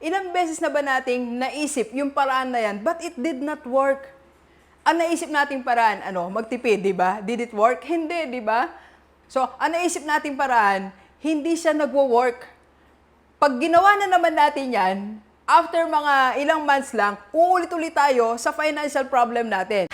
Ilang beses na ba nating naisip yung paraan na yan, but it did not work? Ang naisip nating paraan, magtipid, di ba? Did it work? Hindi, di ba? So, ang naisip nating paraan, hindi siya nagwo-work. Pag ginawa na naman natin yan, after mga ilang months lang, uulit-ulit tayo sa financial problem natin.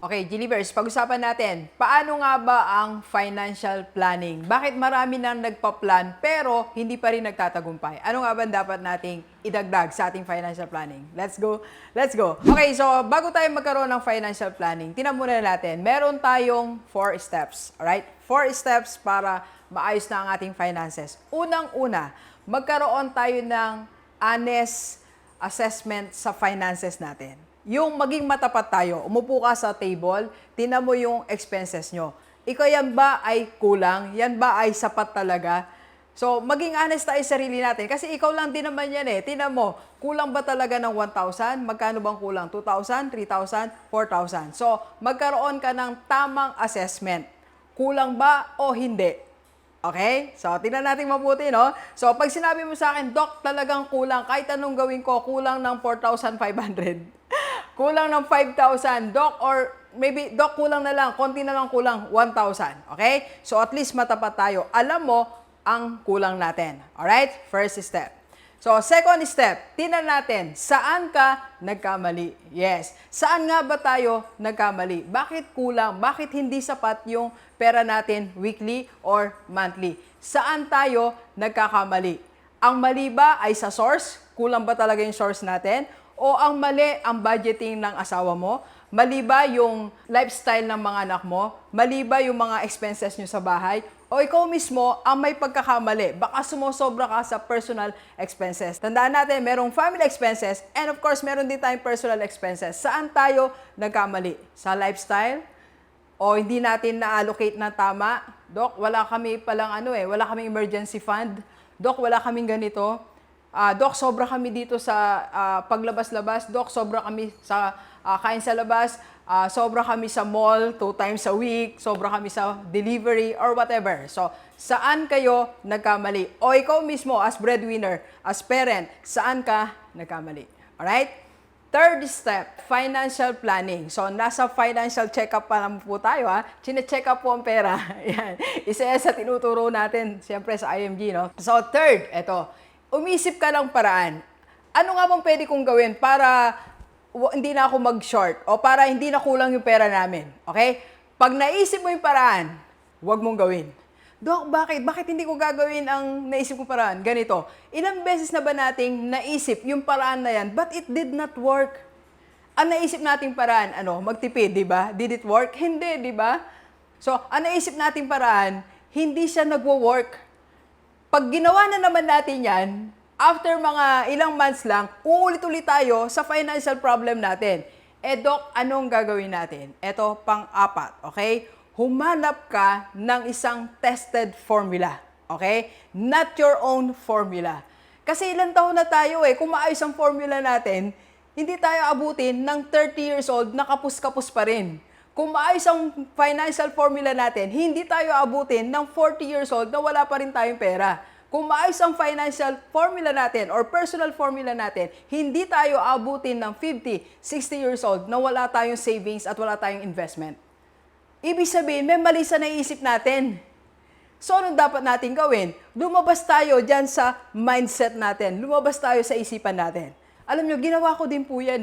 Okay, Gilivers, pag-usapan natin, paano nga ba ang financial planning? Bakit marami nang nagpa-plan pero hindi pa rin nagtatagumpay? Ano nga ba dapat nating idagdag sa ating financial planning? Let's go! Let's go! Okay, so bago tayo magkaroon ng financial planning, tingnan muna natin, meron tayong 4 steps. Alright? 4 steps para maayos na ang ating finances. Unang-una, magkaroon tayo ng honest assessment sa finances natin. Yung maging matapat tayo, umupo ka sa table, tingnan mo yung expenses nyo. Ikaw yan ba ay kulang? Yan ba ay sapat talaga? So, maging honest tayo sa sarili natin. Kasi ikaw lang din naman yan eh. Tingnan mo, kulang ba talaga ng 1,000? Magkano bang kulang? 2,000, 3,000, 4,000. So, magkaroon ka ng tamang assessment. Kulang ba o hindi? Okay? So, tingnan natin mabuti, no? So, pag sinabi mo sa akin, Doc, talagang kulang. Kahit anong gawin ko, kulang ng 4,500. Kulang ng 5,000, Doc, or maybe, Doc, kulang na lang, konti na lang kulang, 1,000. Okay? So, at least matapat tayo. Alam mo ang kulang natin. Alright? First step. So, second step, tingnan natin, saan ka nagkamali? Yes. Saan nga ba tayo nagkamali? Bakit kulang? Bakit hindi sapat yung pera natin weekly or monthly? Saan tayo nagkakamali? Ang mali ba ay sa source? Kulang ba talaga yung source natin? O ang mali ang budgeting ng asawa mo? Mali ba yung lifestyle ng mga anak mo? Mali ba yung mga expenses nyo sa bahay? O ikaw mismo ang may pagkakamali? Baka sumosobra ka sa personal expenses. Tandaan natin, merong family expenses and of course, meron din tayong personal expenses. Saan tayo nagkamali? Sa lifestyle? O hindi natin na-allocate na tama? Doc, wala kami palang wala kaming emergency fund. Doc, wala kaming ganito. Doc, sobra kami dito sa paglabas-labas. Doc, sobra kami sa kain sa labas. Sobra kami sa mall 2 times a week. Sobra kami sa delivery or whatever. So, saan kayo nagkamali? O ikaw mismo as breadwinner, as parent, saan ka nagkamali? Alright? Third step, financial planning. So, nasa financial check-up pa naman po tayo, ha? Chine-check up po ang pera. Yan. Isa yan sa tinuturo natin, siyempre sa IMG, no? So, third, eto, umisip ka ng paraan. Ano nga bang pwede kong gawin para hindi na ako mag-short o para hindi na kulang yung pera namin? Okay? Pag naisip mo yung paraan, huwag mong gawin. Dok, bakit? Bakit hindi ko gagawin ang naisip ko paraan? Ganito, ilang beses na ba nating naisip yung paraan na yan, but it did not work? Ang naisip nating paraan, magtipid, di ba? Did it work? Hindi, di ba? So, ang naisip nating paraan, hindi siya nagwo-work. Pag ginawa na naman natin yan, after mga ilang months lang, uulit-ulit tayo sa financial problem natin. Doc, anong gagawin natin? Ito, pang-apat, okay? Humanap ka ng isang tested formula, okay? Not your own formula. Kasi ilang taon na tayo kung maayos ang formula natin, hindi tayo abutin ng 30 years old na kapus-kapus pa rin. Kung maayos ang financial formula natin, hindi tayo abutin ng 40 years old na wala pa rin tayong pera. Kung maayos ang financial formula natin or personal formula natin, hindi tayo abutin ng 50, 60 years old na wala tayong savings at wala tayong investment. Ibig sabihin, may mali sa naisip natin. So, anong dapat natin gawin? Lumabas tayo dyan sa mindset natin. Lumabas tayo sa isipan natin. Alam nyo, ginawa ko din po yan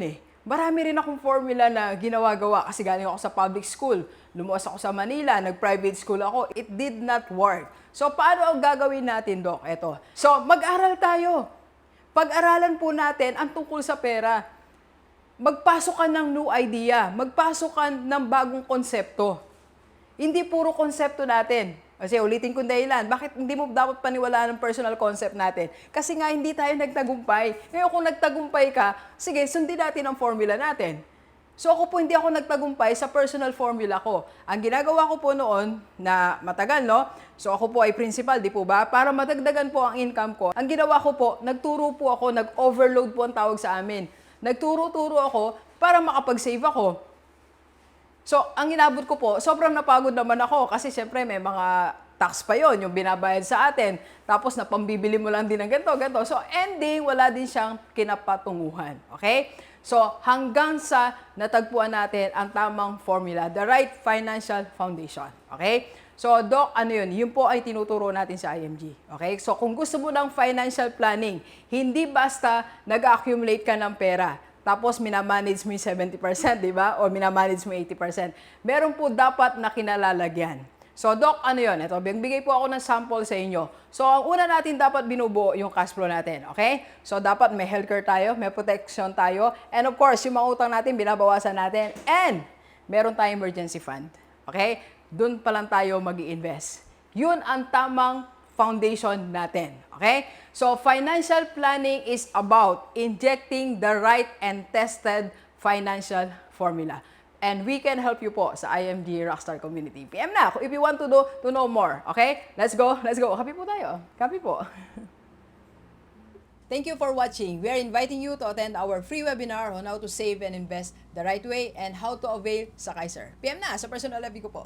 Marami rin akong formula na ginawa-gawa kasi galing ako sa public school. Lumuwas ako sa Manila, nag-private school ako. It did not work. So, paano ang gagawin natin, Doc? Ito. So, mag-aral tayo. Pag-aralan po natin ang tungkol sa pera. Magpasok ka ng new idea. Magpasok ka ng bagong konsepto. Hindi puro konsepto natin. Kasi ulitin ko dahilan, bakit hindi mo dapat paniwalaan ng personal concept natin? Kasi nga hindi tayo nagtagumpay. Ngayon kung nagtagumpay ka, sige, sundin natin ang formula natin. So ako po hindi ako nagtagumpay sa personal formula ko. Ang ginagawa ko po noon, na matagal no, so ako po ay principal, di po ba? Para madagdagan po ang income ko, ang ginawa ko po, nagturo po ako, nag-overload po ang tawag sa amin. Nagturo-turo ako para makapag-save ako. So, ang inabot ko po, sobrang napagod naman ako kasi syempre may mga tax pa yon yung binabayad sa atin. Tapos napambibili mo lang din ng ganito, ganito. So, ending, wala din siyang kinapatunguhan. Okay? So, hanggang sa natagpuan natin ang tamang formula, the right financial foundation. Okay? So, Doc, ano yun? Yun po ay tinuturo natin sa IMG. Okay? So, kung gusto mo ng financial planning, hindi basta nag-accumulate ka ng pera, tapos minamanage mo yung 70%, di ba? O minamanage mo 80%. Meron po dapat na kinalalagyan. So, Doc, ano yun? Ito, bigay po ako ng sample sa inyo. So, ang una natin dapat binubuo yung cash flow natin, okay? So, dapat may healthcare tayo, may protection tayo, and of course, yung mga utang natin, binabawasan natin, and meron tayong emergency fund, okay? Doon pa lang tayo mag-i-invest. Yun ang tamang foundation natin, okay? So, financial planning is about injecting the right and tested financial formula. And we can help you po sa IMG Rockstar Community. PM na if you want to know more. Okay? Let's go. Let's go. Happy po tayo. Happy po. Thank you for watching. We are inviting you to attend our free webinar on how to save and invest the right way and how to avail sa Kaiser. PM na sa personal FB ko po.